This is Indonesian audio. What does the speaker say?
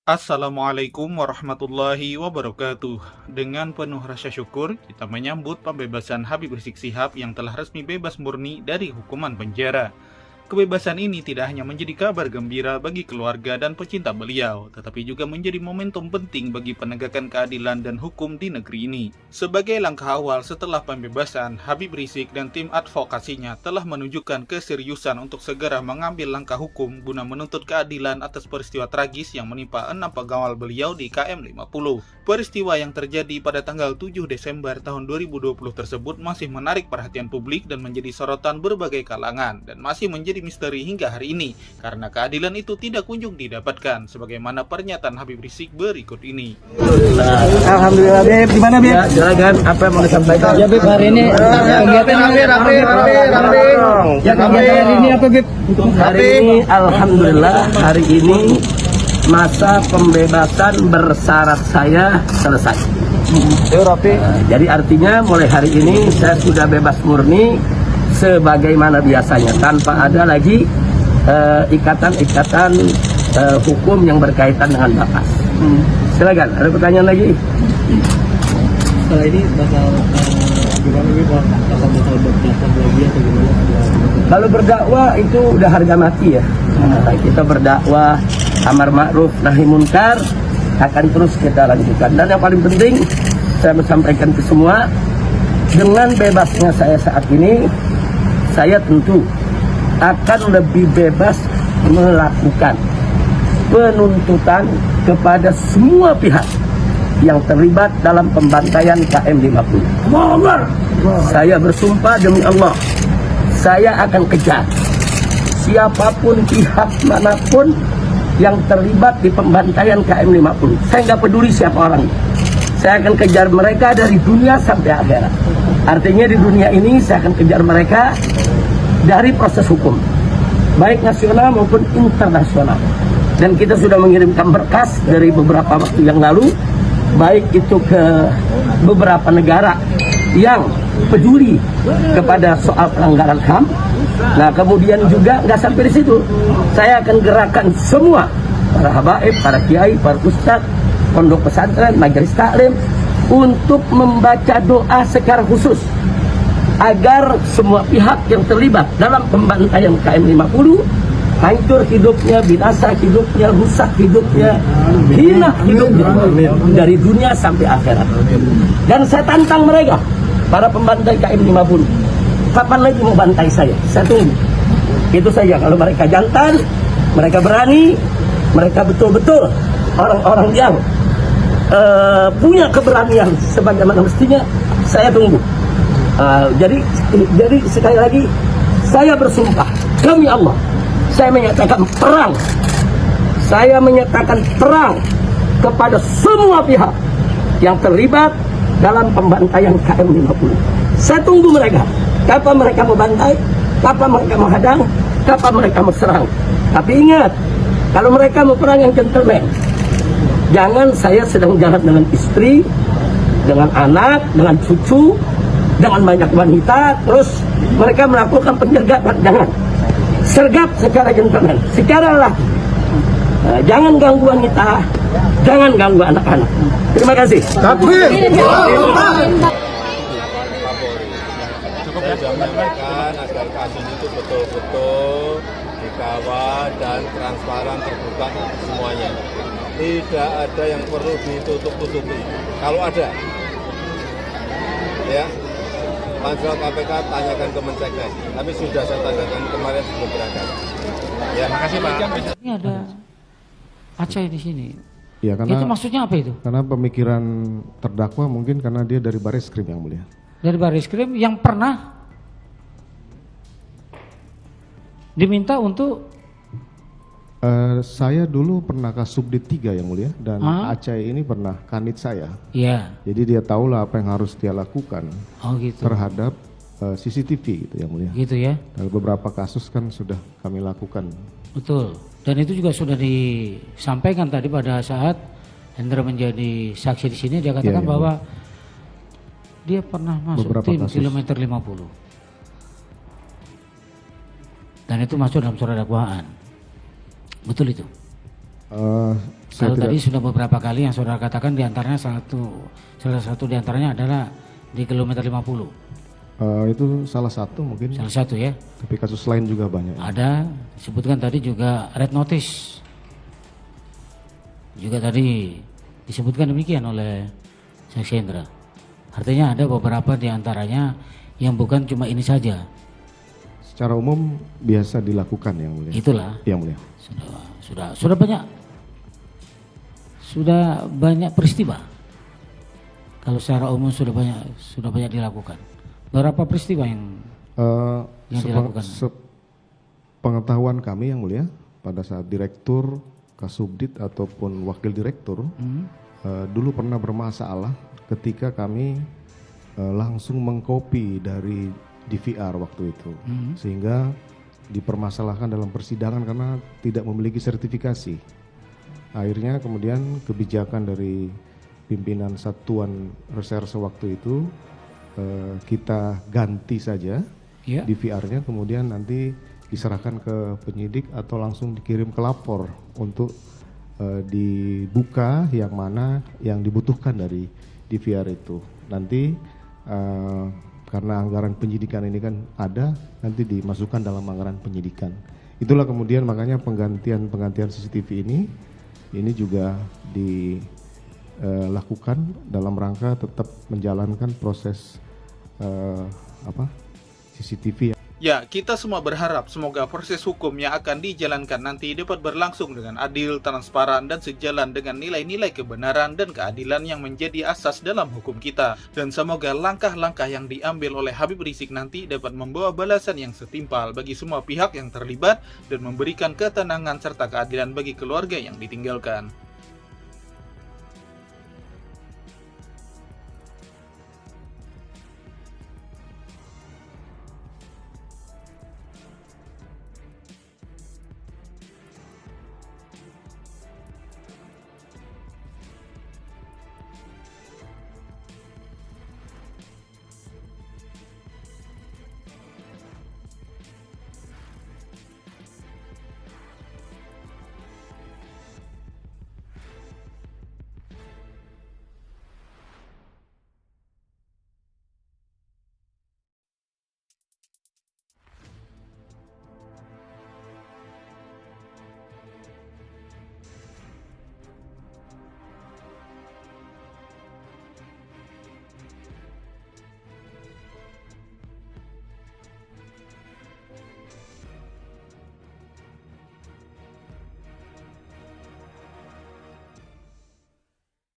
Assalamualaikum warahmatullahi wabarakatuh. Dengan penuh rasa syukur, kita menyambut pembebasan Habib Rizik Syihab yang telah resmi bebas murni dari hukuman penjara. Kebebasan ini tidak hanya menjadi kabar gembira bagi keluarga dan pecinta beliau, tetapi juga menjadi momentum penting bagi penegakan keadilan dan hukum di negeri ini. Sebagai langkah awal setelah pembebasan, Habib Rizik dan tim advokasinya telah menunjukkan keseriusan untuk segera mengambil langkah hukum guna menuntut keadilan atas peristiwa tragis yang menimpa 6 pegawai beliau di KM 50. Peristiwa yang terjadi pada tanggal 7 Desember tahun 2020 tersebut masih menarik perhatian publik dan menjadi sorotan berbagai kalangan dan masih menjadi misteri hingga hari ini karena keadilan itu tidak kunjung didapatkan sebagaimana pernyataan Habib Rizik berikut ini. Alhamdulillah, Beb. Gimana, Beb? Ya, silakan. Apa yang mau disampaikan? Ya, Beb, hari ini kegiatan rapi. Ya, kegiatan hari ini apa, Beb? Hari ini alhamdulillah hari ini masa pembebasan bersyarat saya selesai. Jadi artinya mulai hari ini saya sudah bebas murni sebagaimana biasanya tanpa ada lagi ikatan-ikatan hukum yang berkaitan dengan batas. Silakan, ada pertanyaan lagi? Setelah ini bakal gimana nih Pak? Bakal berdakwah lagi atau gimana? Kalau berdakwah itu udah harga mati ya. Kita berdakwah amar ma'ruf nahi munkar akan terus kita lanjutkan. Dan yang paling penting saya menyampaikan ke semua, dengan bebasnya saya saat ini, saya tentu akan lebih bebas melakukan penuntutan kepada semua pihak yang terlibat dalam pembantaian KM 50. Saya bersumpah demi Allah, saya akan kejar siapapun pihak manapun yang terlibat di pembantaian KM 50. Saya nggak peduli siapa orang. Saya akan kejar mereka dari dunia sampai akhirat. Artinya di dunia ini saya akan kejar mereka dari proses hukum, baik nasional maupun internasional. Dan kita sudah mengirimkan berkas dari beberapa waktu yang lalu, baik itu ke beberapa negara yang peduli kepada soal pelanggaran HAM. Nah, kemudian juga nggak sampai di situ, saya akan gerakan semua para habaib, para kiai, para ustadz, pondok pesantren, majelis taklim untuk membaca doa secara khusus agar semua pihak yang terlibat dalam pembantaian KM 50 hancur hidupnya, binasa hidupnya, rusak hidupnya, hina hidupnya dari dunia sampai akhirat. Dan saya tantang mereka, para pembantai KM 50, kapan lagi mau bantai saya? Saya tunggu. Itu saja. Kalau mereka jantan, mereka berani, mereka betul-betul orang-orang yang punya keberanian sebagaimana mestinya, saya tunggu. Jadi sekali lagi saya bersumpah demi Allah, saya menyatakan perang. Saya menyatakan perang kepada semua pihak yang terlibat dalam pembantaian KM 50. Saya tunggu mereka. Kapan mereka mau bantai, kapan mereka mau hadang, kapan mereka mau serang. Tapi ingat, kalau mereka mau perang yang gentleman, jangan saya sedang jalan dengan istri, dengan anak, dengan cucu, dengan banyak wanita, terus mereka melakukan penjagaan. Jangan. Sergap secara gentleman, secara laki. Jangan ganggu wanita, jangan ganggu anak-anak. Terima kasih. Saya sudah menyampaikan agar kasus itu betul-betul dikawal dan transparan, terbuka semuanya. Tidak ada yang perlu ditutup-tutupi. Kalau ada, ya, Pansel KPK tanyakan ke Menseknek. Tapi sudah saya tanyakan kemarin sebelum berangkat. Ya, makasih Pak. Ini ada Aceh di sini. Ya, karena itu maksudnya apa itu? Karena pemikiran terdakwa mungkin karena dia dari Bareskrim yang mulia. Dari Bareskrim yang pernah diminta untuk saya dulu pernah Kasubdit 3 yang mulia, dan Aceh ini pernah kanit saya. Iya. Jadi dia tahulah apa yang harus dia lakukan gitu. terhadap CCTV gitu yang mulia. Gitu ya. Dan beberapa kasus kan sudah kami lakukan. Betul. Dan itu juga sudah disampaikan tadi pada saat Hendra menjadi saksi di sini, dia katakan bahwa dia pernah masuk beberapa tim kasus. kilometer 50. Dan itu masuk dalam surat dakwaan. Betul itu? Saya Kalau tidak, tadi sudah beberapa kali yang saudara katakan diantaranya salah satu diantaranya adalah di kilometer 50. itu salah satu mungkin, Salah satu ya. tapi kasus lain juga banyak. Ada disebutkan tadi juga red notice. Juga tadi disebutkan demikian oleh Saksi Hendra. Artinya ada beberapa diantaranya yang bukan cuma ini saja. Secara umum biasa dilakukan yang mulia. Itulah. Yang mulia. Sudah banyak peristiwa. Kalau secara umum sudah banyak dilakukan. Berapa peristiwa yang dilakukan? Pengetahuan kami yang mulia, pada saat direktur, kasubdit ataupun wakil direktur dulu pernah bermasalah ketika kami langsung mengcopy dari DVR waktu itu, sehingga dipermasalahkan dalam persidangan karena tidak memiliki sertifikasi. Akhirnya kemudian kebijakan dari pimpinan satuan reserse waktu itu kita ganti saja DVR-nya, kemudian nanti diserahkan ke penyidik atau langsung dikirim ke lapor untuk dibuka yang mana yang dibutuhkan dari DVR itu. Nanti karena anggaran penyidikan ini kan ada, nanti dimasukkan dalam anggaran penyidikan. Itulah kemudian makanya penggantian CCTV ini juga dilakukan dalam rangka tetap menjalankan proses CCTV. Ya, kita semua berharap semoga proses hukum yang akan dijalankan nanti dapat berlangsung dengan adil, transparan, dan sejalan dengan nilai-nilai kebenaran dan keadilan yang menjadi asas dalam hukum kita. Dan semoga langkah-langkah yang diambil oleh Habib Rizik nanti dapat membawa balasan yang setimpal bagi semua pihak yang terlibat dan memberikan ketenangan serta keadilan bagi keluarga yang ditinggalkan.